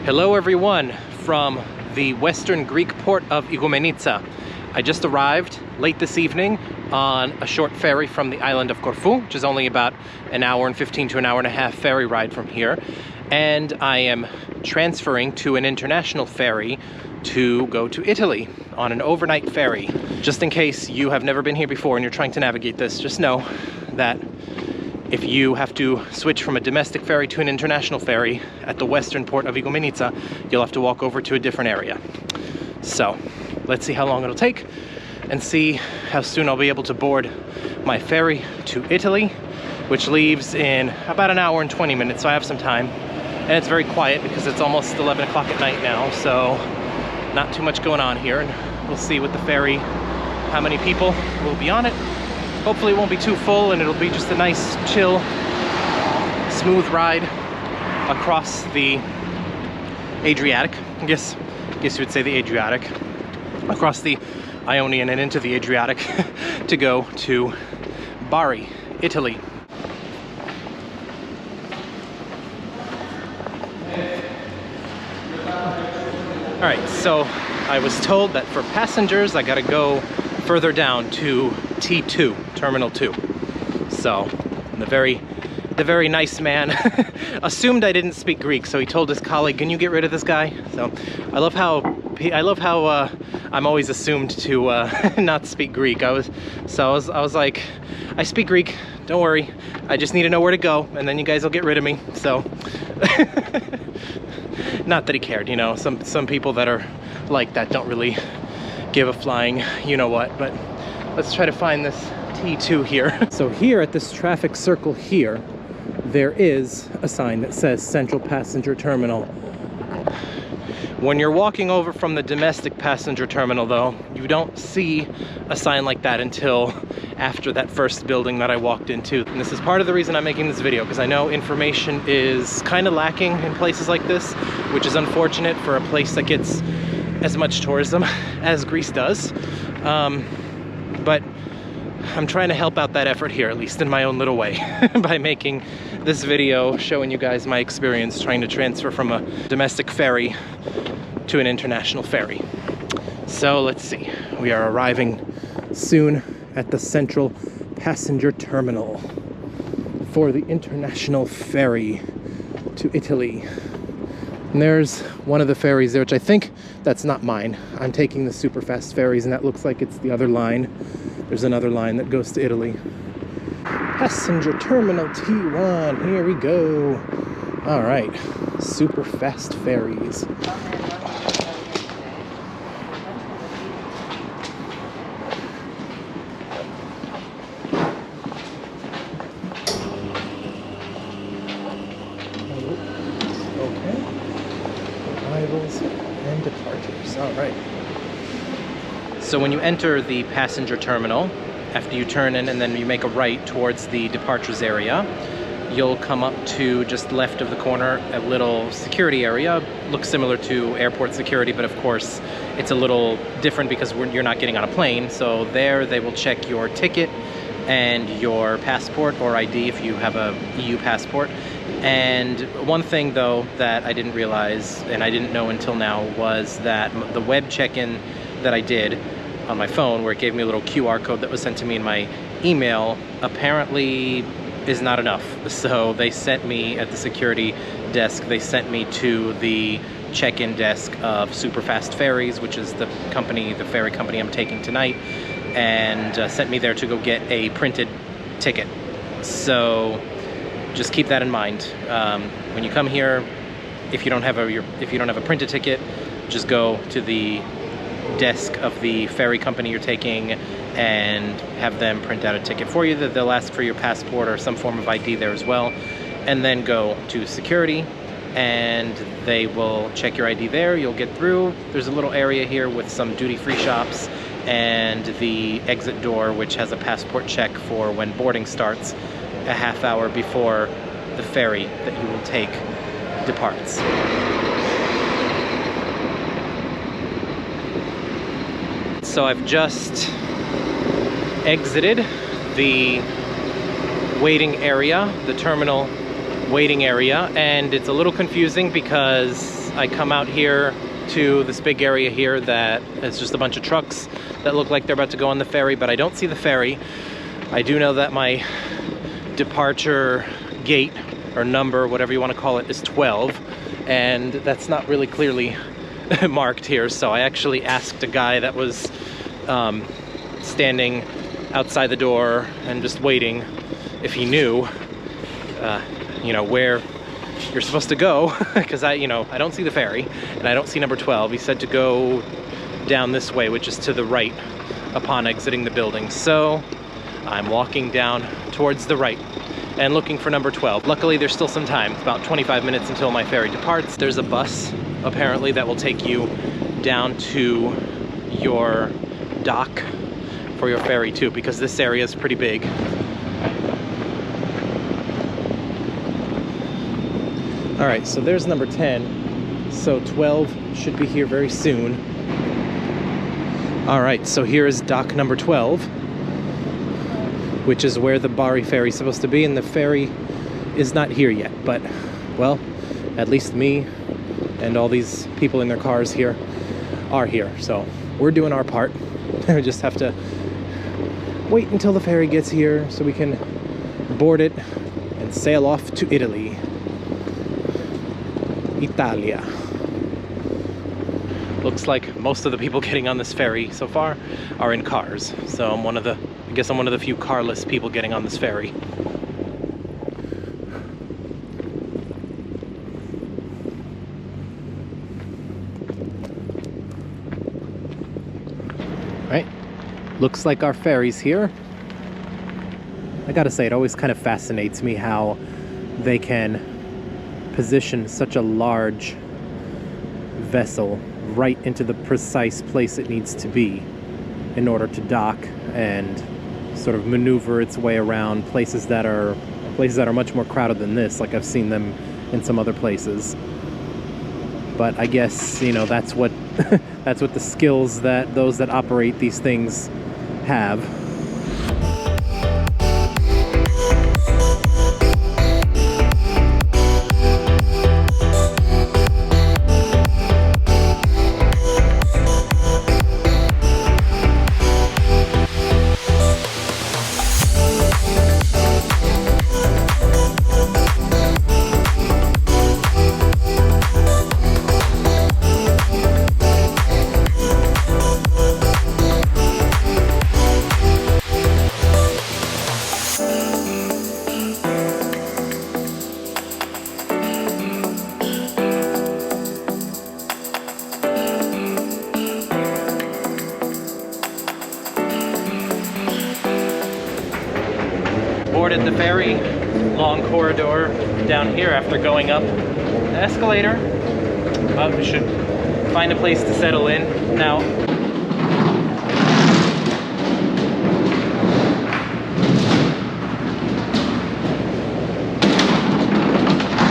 Hello everyone from the western Greek port of Igoumenitsa. I just arrived late this evening on a short ferry from the island of Corfu, which is only about an hour and 15 to an hour and a half ferry ride from here. And I am transferring to an international ferry to go to Italy on an overnight ferry. Just in case you have never been here before and you're trying to navigate this, just know that if you have to switch from a domestic ferry to an international ferry at the western port of Igoumenitsa, you'll have to walk over to a different area. So let's see how long it'll take and see how soon I'll be able to board my ferry to Italy, which leaves in about an hour and 20 minutes, so I have some time. And it's very quiet because it's almost 11 o'clock at night now, so not too much going on here. And we'll see with the ferry how many people will be on it. Hopefully it won't be too full and it'll be just a nice, chill, smooth ride across the Adriatic. I guess you would say the Adriatic. Across the Ionian and into the Adriatic to go to Bari, Italy. All right, so I was told that for passengers, I gotta go further down to T2, Terminal 2. So the very nice man assumed I didn't speak Greek, so he told his colleague, "Can you get rid of this guy?" So I love how I'm always assumed to not speak Greek. I was like, "I speak Greek. Don't worry. I just need to know where to go, and then you guys will get rid of me." So not that he cared, you know. Some people that are like that don't really give a flying you know what. But let's try to find this T2 here. So here at this traffic circle here, there is a sign that says Central Passenger Terminal. When you're walking over from the domestic passenger terminal though, you don't see a sign like that until after that first building that I walked into. And this is part of the reason I'm making this video, because I know information is kind of lacking in places like this, which is unfortunate for a place that gets as much tourism as Greece does. But I'm trying to help out that effort here, at least in my own little way, by making this video showing you guys my experience trying to transfer from a domestic ferry to an international ferry. So let's see, we are arriving soon at the Central Passenger Terminal for the international ferry to Italy. And there's one of the ferries there, which I think that's not mine. I'm taking the Superfast ferries, and that looks like it's the other line. There's another line that goes to Italy. Passenger Terminal T1, here we go. All right, Superfast ferries. And departures. All right. So when you enter the passenger terminal, after you turn in and then you make a right towards the departures area, you'll come up to just left of the corner a little security area. Looks similar to airport security, but of course it's a little different because you're not getting on a plane. So there they will check your ticket and your passport or ID if you have a EU passport. And one thing though that I didn't realize, and I didn't know until now, was that the web check-in that I did on my phone, where it gave me a little QR code that was sent to me in my email, apparently is not enough. So they sent me at the security desk, they sent me to the check-in desk of Superfast Ferries, which is the company, the ferry company I'm taking tonight, and sent me there to go get a printed ticket. So just keep that in mind. When you come here, if you don't have a printed ticket, just go to the desk of the ferry company you're taking and have them print out a ticket for you. They'll ask for your passport or some form of ID there as well, and then go to security and they will check your ID there. You'll get through. There's a little area here with some duty-free shops and the exit door, which has a passport check for when boarding starts, a half hour before the ferry that you will take departs. So I've just exited the waiting area, the terminal waiting area, and it's a little confusing because I come out here to this big area here that is just a bunch of trucks that look like they're about to go on the ferry, but I don't see the ferry. I do know that my departure gate or number, whatever you want to call it, is 12, and that's not really clearly marked here. So I actually asked a guy that was standing outside the door and just waiting if he knew you know, where you're supposed to go, because I don't see the ferry and I don't see number 12. He said to go down this way, which is to the right upon exiting the building. So I'm walking down towards the right and looking for number 12. Luckily, there's still some time. It's about 25 minutes until my ferry departs. There's a bus, apparently, that will take you down to your dock for your ferry too, because this area is pretty big. All right, so there's number 10. So 12 should be here very soon. All right, so here is dock number 12, which is where the Bari ferry is supposed to be, and the ferry is not here yet. But, well, at least me and all these people in their cars here are here. So we're doing our part. We just have to wait until the ferry gets here so we can board it and sail off to Italy. Italia. Looks like most of the people getting on this ferry so far are in cars. So I guess I'm one of the few carless people getting on this ferry. Right. Looks like our ferry's here. I gotta say, it always kind of fascinates me how they can position such a large vessel right into the precise place it needs to be in order to dock and sort of maneuver its way around places that are much more crowded than this, like I've seen them in some other places. But I guess, you know, that's what that's what the skills that those that operate these things have. Boarded the ferry, long corridor down here after going up the escalator. But we should find a place to settle in now.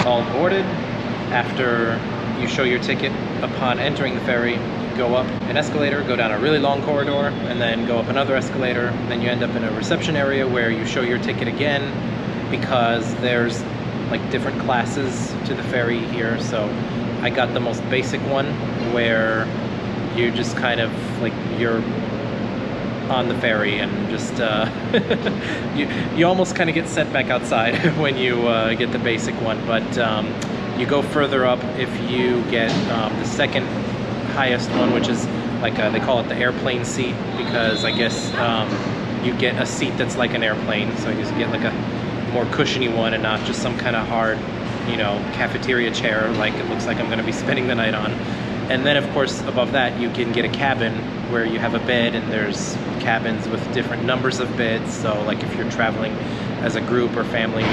All boarded. After you show your ticket upon entering the ferry, go up an escalator, go down a really long corridor, and then go up another escalator. And then you end up in a reception area where you show your ticket again, because there's like different classes to the ferry here. So I got the most basic one, where you just kind of like, you're on the ferry and just you almost kind of get sent back outside when you get the basic one. But you go further up if you get the second highest one, which is like they call it the airplane seat, because I guess you get a seat that's like an airplane, so you get like a more cushiony one and not just some kind of hard, you know, cafeteria chair like it looks like I'm going to be spending the night on. And then of course above that you can get a cabin where you have a bed, and there's cabins with different numbers of beds, so like if you're traveling as a group or family.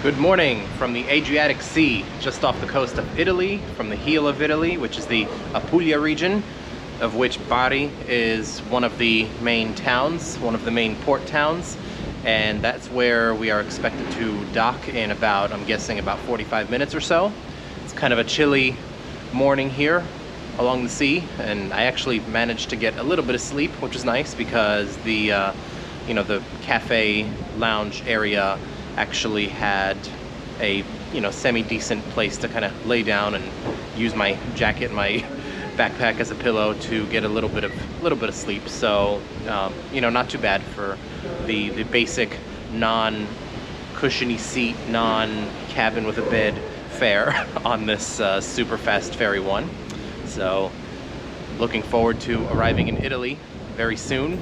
Good morning from the Adriatic Sea, just off the coast of Italy, from the heel of Italy, which is the Apulia region, of which Bari is one of the main towns, one of the main port towns, and that's where we are expected to dock in about, I'm guessing, about 45 minutes or so. It's kind of a chilly morning here along the sea, and I actually managed to get a little bit of sleep, which is nice because the the cafe lounge area actually had a semi-decent place to kind of lay down and use my jacket and my backpack as a pillow to get a little bit of sleep. So not too bad for the basic non-cushiony seat, non-cabin with a bed fare on this Superfast Ferry 1. So looking forward to arriving in Italy very soon.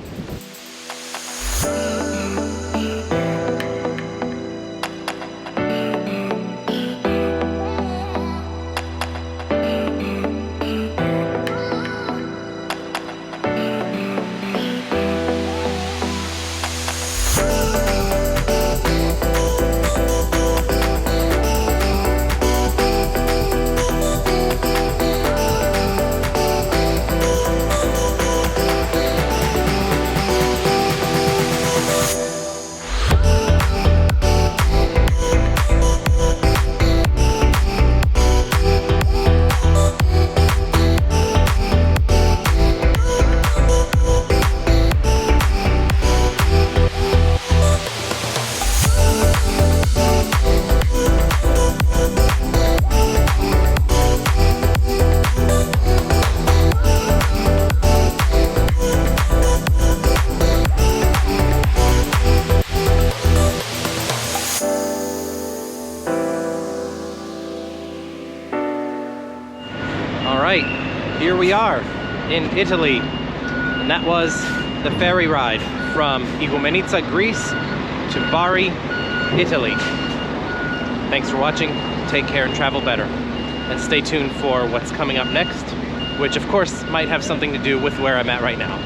Here we are in Italy, and that was the ferry ride from Igoumenitsa, Greece to Bari, Italy. Thanks for watching, take care and travel better. And stay tuned for what's coming up next, which of course might have something to do with where I'm at right now.